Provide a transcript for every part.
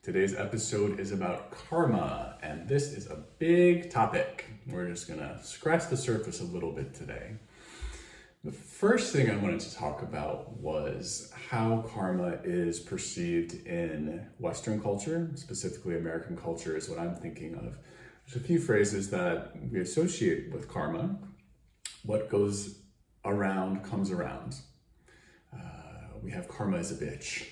Today's episode is about karma, and this is a big topic. We're just gonna scratch the surface a little bit today. The first thing I wanted to talk about was how karma is perceived in Western culture, specifically American culture is what I'm thinking of. There's a few phrases that we associate with karma. What goes around comes around. We have karma as a bitch.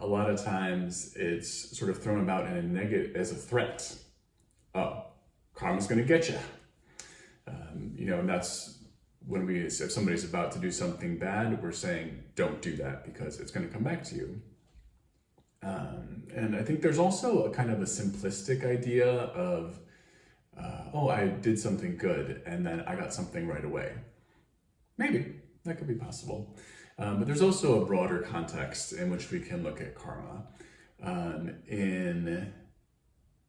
A lot of times it's sort of thrown about in a negative as a threat. Oh, karma's gonna get you. And that's when if somebody's about to do something bad, we're saying don't do that because it's gonna come back to you. And I think there's also a kind of a simplistic idea of, I did something good and then I got something right away. Maybe, that could be possible. But there's also a broader context in which we can look at karma. In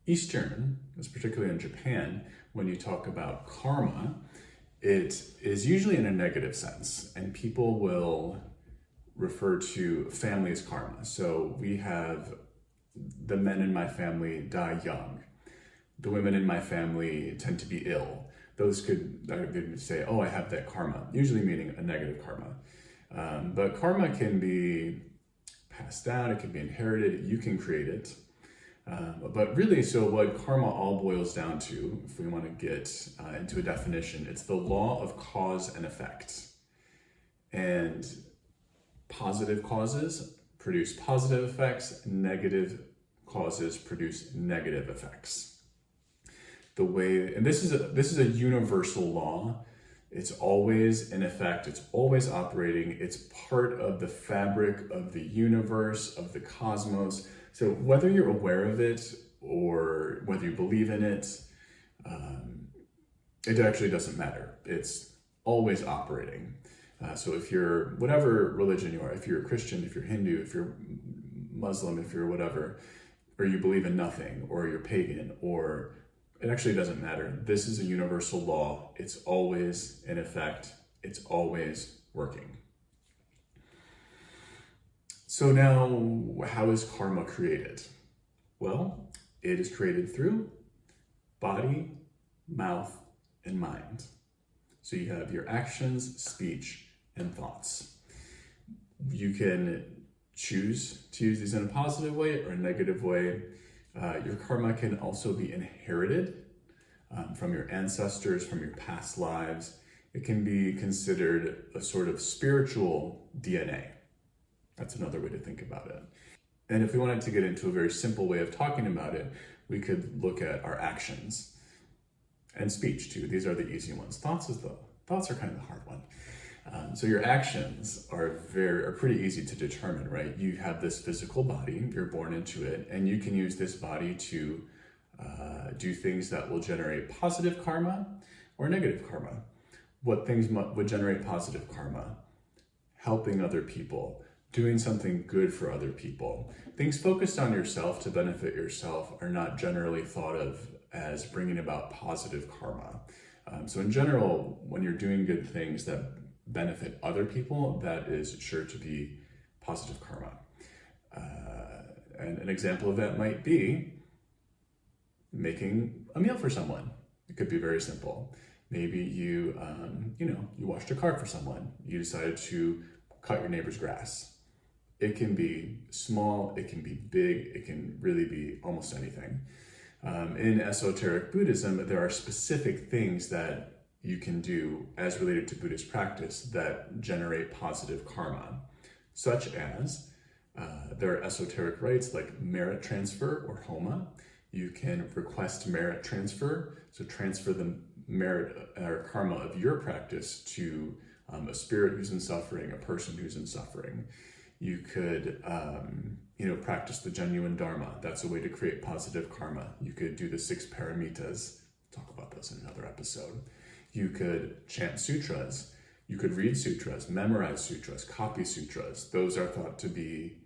Eastern, particularly in Japan, when you talk about karma, it is usually in a negative sense, and people will refer to family as karma. So we have the men in my family die young. The women in my family tend to be ill. Those could say, I have that karma, usually meaning a negative karma. But karma can be passed down, it can be inherited, you can create it. But really, so what karma all boils down to, if we want to get into a definition, it's the law of cause and effect. And positive causes produce positive effects, negative causes produce negative effects. This is a universal law. It's always in effect, it's always operating, it's part of the fabric of the universe, of the cosmos. So whether you're aware of it or whether you believe in it, it actually doesn't matter. It's always operating. So if you're, whatever religion you are, if you're a Christian, if you're Hindu, if you're Muslim, if you're whatever, or you believe in nothing, or you're pagan, or it actually doesn't matter. This is a universal law. It's always in effect. It's always working. So now, how is karma created? Well, it is created through body, mouth, and mind. So you have your actions, speech, and thoughts. You can choose to use these in a positive way or a negative way. Your karma can also be inherited from your ancestors, from your past lives. It can be considered a sort of spiritual DNA. That's another way to think about it. And if we wanted to get into a very simple way of talking about it, we could look at our actions and speech too. These are the easy ones. Thoughts are kind of the hard one. So your actions are pretty easy to determine, right? You have this physical body, you're born into it, and you can use this body to do things that will generate positive karma or negative karma. What things would generate positive karma? Helping other people, doing something good for other people. Things focused on yourself to benefit yourself are not generally thought of as bringing about positive karma. So in general, when you're doing good things that benefit other people, that is sure to be positive karma. And an example of that might be making a meal for someone. It could be very simple. Maybe you washed your car for someone. You decided to cut your neighbor's grass. It can be small, it can be big, it can really be almost anything. In esoteric Buddhism, there are specific things that you can do as related to Buddhist practice that generate positive karma, such as there are esoteric rites like merit transfer or homa. You can request merit transfer, so transfer the merit or karma of your practice to a spirit who's in suffering, a person who's in suffering. You could practice the genuine dharma. That's a way to create positive karma. You could do the 6 paramitas. Talk about those in another episode. You could chant sutras. You could read sutras, memorize sutras, copy sutras. Those are thought to be,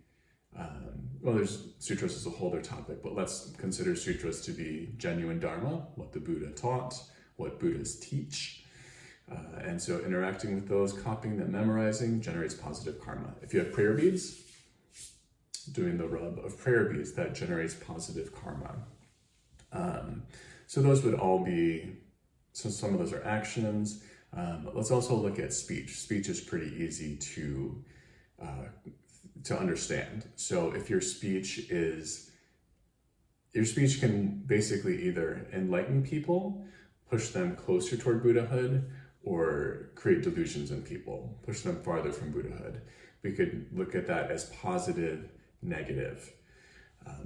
there's sutras as a whole other topic, but let's consider sutras to be genuine dharma, what the Buddha taught, what Buddhas teach. And so interacting with those, copying them, memorizing generates positive karma. If you have prayer beads, doing the rub of prayer beads, that generates positive karma. So those would all be, so some of those are actions. Let's also look at speech. Speech is pretty easy to understand. So if your speech can basically either enlighten people, push them closer toward Buddhahood, or create delusions in people, push them farther from Buddhahood. We could look at that as positive, negative.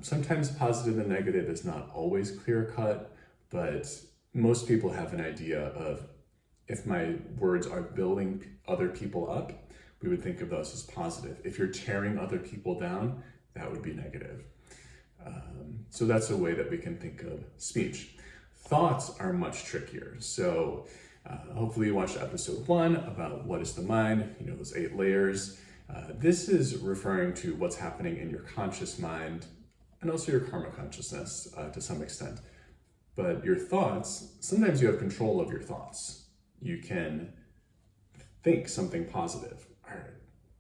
Sometimes positive and negative is not always clear cut, but most people have an idea of, if my words are building other people up, we would think of those as positive. If you're tearing other people down, that would be negative. So that's a way that we can think of speech. Thoughts are much trickier. So hopefully you watched episode 1 about what is the mind, those 8 layers. This is referring to what's happening in your conscious mind and also your karma consciousness to some extent. But your thoughts, sometimes you have control of your thoughts. You can think something positive.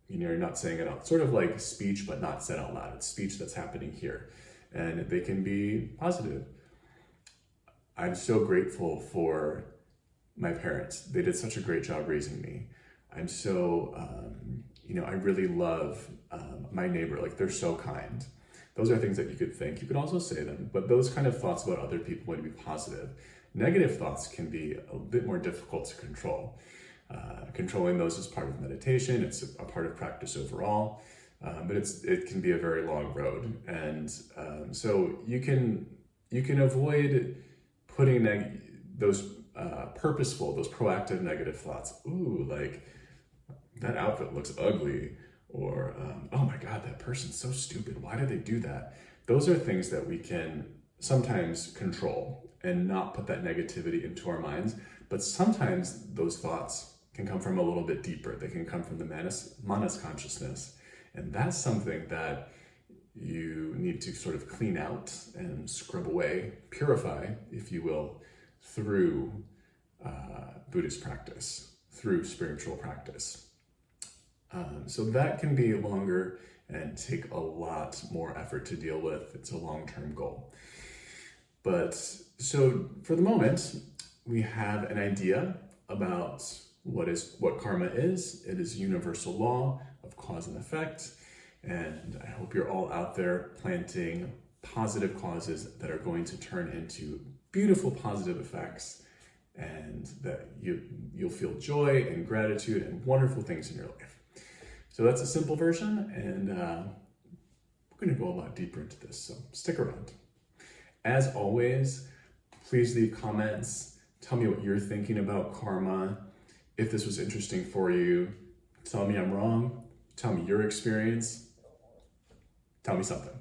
You're not saying it out, sort of like speech, but not said out loud. It's speech that's happening here. And they can be positive. I'm so grateful for my parents. They did such a great job raising me. I'm so, I really love my neighbor. Like, they're so kind. Those are things that you could think. You could also say them, but those kind of thoughts about other people would be positive. Negative thoughts can be a bit more difficult to control. Controlling those is part of meditation. It's a part of practice overall, but it can be a very long road. And so you can avoid putting those purposeful, those proactive negative thoughts. Ooh, like, that outfit looks ugly, or oh my God, that person's so stupid. Why did they do that? Those are things that we can sometimes control and not put that negativity into our minds. But sometimes those thoughts can come from a little bit deeper. They can come from the manas consciousness. And that's something that you need to sort of clean out and scrub away, purify, if you will, through Buddhist practice, through spiritual practice. So that can be longer and take a lot more effort to deal with. It's a long-term goal. But so for the moment, we have an idea about what karma is. It is a universal law of cause and effect. And I hope you're all out there planting positive causes that are going to turn into beautiful positive effects, and that you'll feel joy and gratitude and wonderful things in your life. So that's a simple version, and we're going to go a lot deeper into this, so stick around. As always, please leave comments. Tell me what you're thinking about karma. If this was interesting for you, tell me I'm wrong. Tell me your experience. Tell me something.